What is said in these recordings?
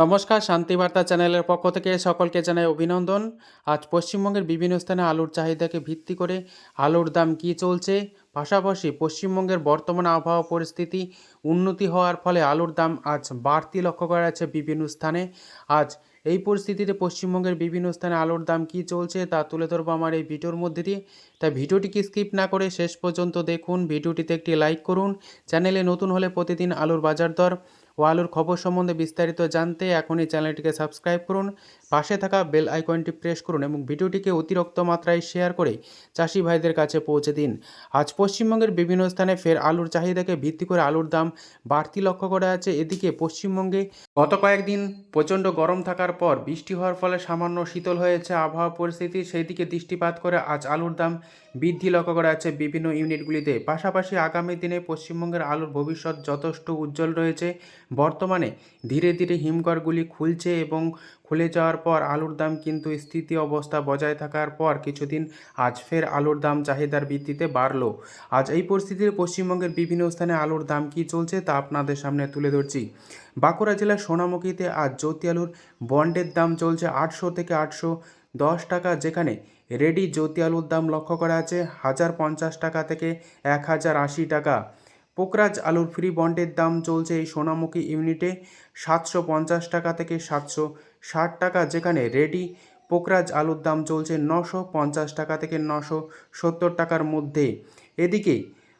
নমস্কার, শান্তিবার্তা চ্যানেলের পক্ষ থেকে সকলকে জানাই অভিনন্দন। আজ পশ্চিমবঙ্গের বিভিন্ন স্থানে আলুর চাহিদাকে ভিত্তি করে আলুর দাম কী চলছে, পাশাপাশি পশ্চিমবঙ্গের বর্তমান আবহাওয়া পরিস্থিতি উন্নতি হওয়ার ফলে আলুর দাম আজ বাড়তি লক্ষ্য করা যাচ্ছে বিভিন্ন স্থানে। আজ এই পরিস্থিতিতে পশ্চিমবঙ্গের বিভিন্ন স্থানে আলুর দাম কী চলছে তা তুলে ধরবো আমার এই ভিডিওর মধ্যে দিয়ে। তাই ভিডিওটিকে স্কিপ না করে শেষ পর্যন্ত দেখুন, ভিডিওটিতে একটি লাইক করুন। চ্যানেলে নতুন হলে প্রতিদিন আলুর বাজার দর ও আলুর খবর সম্বন্ধে বিস্তারিত জানতে এখনই চ্যানেলটিকে সাবস্ক্রাইব করুন, পাশে থাকা বেল আইকনটি প্রেস করুন এবং ভিডিওটিকে অতিরিক্ত মাত্রায় শেয়ার করে চাষি ভাইদের কাছে পৌঁছে দিন। আজ পশ্চিমবঙ্গের বিভিন্ন স্থানে ফের আলুর চাহিদাকে ভিত্তি করে আলুর দাম বাড়তি লক্ষ্য করা যাচ্ছে। এদিকে পশ্চিমবঙ্গে গত কয়েকদিন প্রচণ্ড গরম থাকার পর বৃষ্টি হওয়ার ফলে সামান্য শীতল হয়েছে আবহাওয়া পরিস্থিতি, সেই দিকে দৃষ্টিপাত করে আজ আলুর দাম বৃদ্ধি লক্ষ্য করা যাচ্ছে বিভিন্ন ইউনিটগুলিতে। পাশাপাশি আগামী দিনে পশ্চিমবঙ্গের আলুর ভবিষ্যৎ যথেষ্ট উজ্জ্বল রয়েছে। বর্তমানে ধীরে ধীরে হিমঘরগুলি খুলছে এবং খুলে যাওয়ার পর আলুর দাম কিন্তু স্থিতি অবস্থা বজায় থাকার পর কিছুদিন আজ ফের আলুর দাম চাহিদার ভিত্তিতে বাড়লো। আজ এই পরিস্থিতিতে পশ্চিমবঙ্গের বিভিন্ন স্থানে আলুর দাম কী চলছে তা আপনাদের সামনে তুলে ধরছি। বাঁকুড়া জেলার সোনামুখীতে আজ জ্যোতি আলুর বন্ডের দাম চলছে 800 থেকে 810 টাকা, যেখানে রেডি জ্যোতি আলুর দাম লক্ষ্য করা আছে 1050 টাকা থেকে 1080 টাকা। পোকরাজ আলুর ফ্রি বন্ডের দাম চলছে এই সোনামুখী ইউনিটে 750 টাকা থেকে 760 টাকা, যেখানে রেডি পোকরাজ আলুর দাম চলছে 950 টাকা থেকে 970 টাকার মধ্যে। এদিকে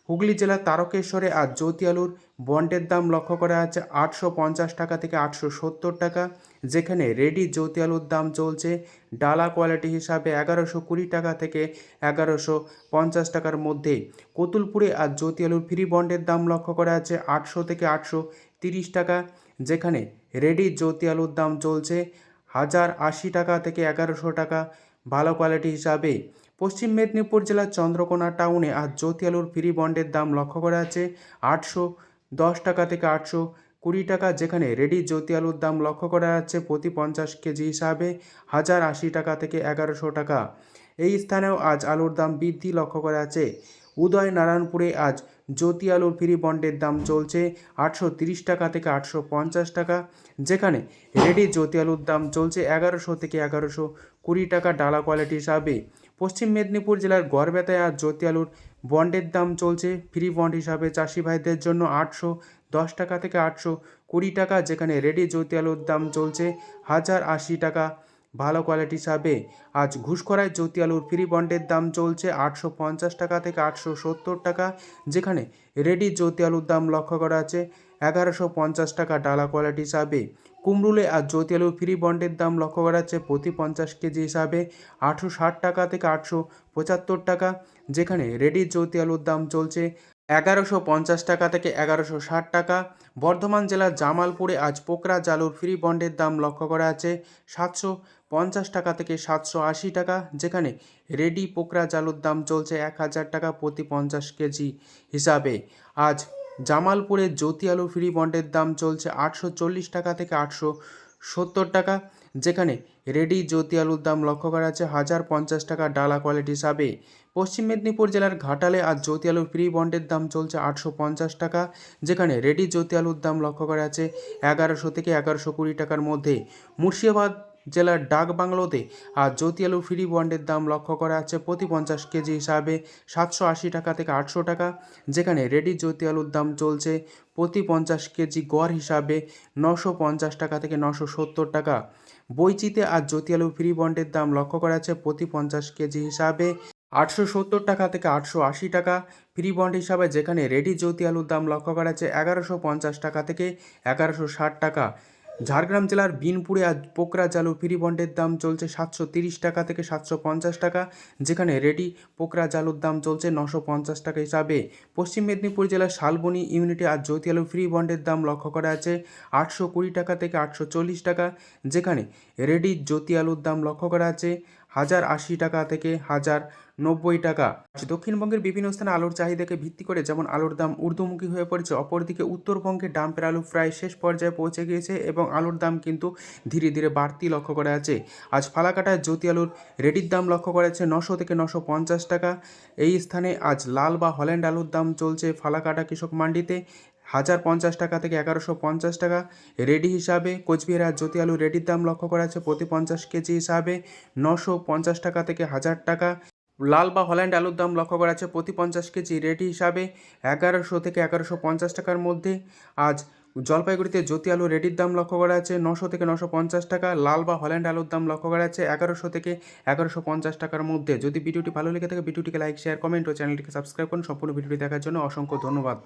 হুগলি জেলার তারকেশ্বরে আজ জ্যোতি আলুর বন্ডের দাম লক্ষ্য করা আছে 850 টাকা থেকে 870 টাকা, যেখানে রেডি জ্যোতি আলুর দাম চলছে ডালা কোয়ালিটি হিসাবে 1120 টাকা থেকে 1150 টাকার মধ্যে। কতুলপুরে আজ জ্যোতি আলুর ফ্রি বন্ডের দাম লক্ষ্য করা আছে 800 থেকে 830 টাকা, যেখানে রেডি জ্যোতি আলুর দাম চলছে 1080 টাকা থেকে 1100 টাকা ভালো কোয়ালিটি হিসাবে। পশ্চিম মেদিনীপুর জেলার চন্দ্রকোনা টাউনে আজ জ্যোতি আলুর ফ্রি বন্ডের দাম লক্ষ্য করা আছে 810 টাকা থেকে 820 টাকা, যেখানে রেডি জ্যোতি আলুর দাম লক্ষ্য করা যাচ্ছে প্রতি 50 কেজি হিসাবে 1080 টাকা থেকে 1100 টাকা। এই স্থানেও আজ আলুর দাম বৃদ্ধি লক্ষ্য করা আছে। উদয়নারায়ণপুরে আজ জ্যোতি আলুর ফ্রি বন্ডের দাম চলছে 830 টাকা থেকে 850 টাকা, যেখানে রেডি জ্যোতি আলুর দাম চলছে 1100 থেকে 1120 টাকা ডালা কোয়ালিটি হিসাবে। পশ্চিম মেদিনীপুর জেলার গড়বেতায় আজ জ্যোতি আলুর বন্ডের দাম চলছে ফ্রি বন্ড হিসাবে চাষি ভাইদের জন্য 810 টাকা থেকে 820 টাকা, যেখানে রেডি জ্যোতি আলুর দাম চলছে 1080 টাকা ভালো কোয়ালিটি হিসাবে। আজ ঘুষখরায় জ্যোতি আলুর ফ্রি বন্ডের দাম চলছে 850 টাকা থেকে 870 টাকা, যেখানে রেডি জ্যোতি আলুর দাম লক্ষ্য করা আছে 1150 টাকা ডালা কোয়ালিটি হিসাবে। কুমরুলে আজ জ্যোতি আলুর ফ্রি বন্ডের দাম লক্ষ্য করা যাচ্ছে প্রতি 50 কেজি হিসাবে 860 টাকা থেকে 875 টাকা, যেখানে রেডি জ্যোতি আলুর দাম চলছে 1150 টাকা থেকে 1160 টাকা। বর্ধমান জেলার জামালপুরে আজ পোকরাজ আলুর ফ্রি বন্ডের দাম লক্ষ্য করা আছে 750 টাকা থেকে 780 টাকা, যেখানে রেডি পোকরাজ আলুর দাম চলছে 1000 টাকা প্রতি 50 কেজি হিসাবে। আজ জামালপুরে জ্যোতি আলু ফ্রি বন্ডের দাম চলছে 840 টাকা থেকে 870 টাকা, যেখানে রেডি জ্যোতি আলুর দাম লক্ষ্য করা আছে 1050 টাকা ডালা কোয়ালিটি হিসাবে। পশ্চিম মেদিনীপুর জেলার ঘাটালে আজ জ্যোতি আলুর ফ্রি বন্ডের দাম চলছে 850 টাকা, যেখানে রেডি জ্যোতি আলুর দাম লক্ষ্য করা আছে 1100 থেকে 1120 টাকার মধ্যে। মুর্শিদাবাদ জেলার ডাকবাংলোতে আজ জ্যোতি আলুর ফ্রি বন্ডের দাম লক্ষ্য করা আছে প্রতি 50 কেজি হিসাবে 780 টাকা থেকে 800 টাকা, যেখানে রেডি জ্যোতি আলুর দাম চলছে প্রতি 50 কেজি গড় হিসাবে 950 টাকা থেকে 970 টাকা। বইচিতে আজ জ্যোতি আলুর ফ্রি বন্ডের দাম লক্ষ্য করা আছে প্রতি 50 কেজি হিসাবে 870 টাকা থেকে 880 টাকা ফ্রি বন্ড হিসাবে, যেখানে রেডি জ্যোতি আলুর দাম লক্ষ্য করা আছে 1150 টাকা থেকে 1160 টাকা। ঝাড়গ্রাম জেলার বিনপুরে আজ পোকরাজ আলু ফ্রি বন্ডের দাম চলছে 730 টাকা থেকে 750 টাকা, যেখানে রেডি পোকরাজ আলুর দাম চলছে 950 টাকা হিসাবে। পশ্চিম মেদিনীপুর জেলার শালবনী ইউনিটে আজ জ্যোতি আলু ফ্রি বন্ডের দাম লক্ষ্য করা আছে 820 টাকা থেকে 840 টাকা, যেখানে রেডি জ্যোতি আলুর দাম লক্ষ্য করা আছে 1080 টাকা থেকে 1090 টাকা। দক্ষিণবঙ্গের বিভিন্ন স্থানে আলুর চাহিদাকে ভিত্তি করে যেমন আলুর দাম ঊর্ধ্বমুখী হয়ে পড়েছে, অপরদিকে উত্তরবঙ্গে ডাম্পের আলু প্রায় শেষ পর্যায়ে পৌঁছে গিয়েছে এবং আলুর দাম কিন্তু ধীরে ধীরে বাড়তি লক্ষ্য করা আছে। আজ ফালাকাটায় জ্যোতি আলুর রেডির দাম লক্ষ্য করা যাচ্ছে 900 থেকে 950 টাকা। এই স্থানে আজ লাল বা হল্যান্ড আলুর দাম চলছে ফালাকাটা কৃষক মান্ডিতে 1050 টাকা থেকে 1150 টাকা। রেডি হিসাবে কোচবিহার জ্যোতি আলু রেডির দাম লক্ষ্য করা যাচ্ছে প্রতি 50 কেজি হিসাবে 950 টাকা থেকে 1000 টাকা। লাল বা হল্যান্ড আলুর দাম লক্ষ্য করা যাচ্ছে প্রতি 50 কেজি রেডি হিসাবে 1100 থেকে 1150 টাকার মধ্যে। আজ জলপাইগুড়িতে জ্যোতি আলু রেডির দাম লক্ষ্য করা যাচ্ছে 900 থেকে 950 টাকা। লাল বা হল্যান্ড আলুর দাম লক্ষ্য করা যাচ্ছে 1100 থেকে 1150 টাকার মধ্যে। যদি ভিডিওটি ভালো লেগে থাকে ভিডিওটিকে লাইক শেয়ার কমেন্ট ও চ্যানেলটিকে সাবস্ক্রাইব করুন। সম্পূর্ণ ভিডিওটি দেখার জন্য অসংখ্য ধন্যবাদ।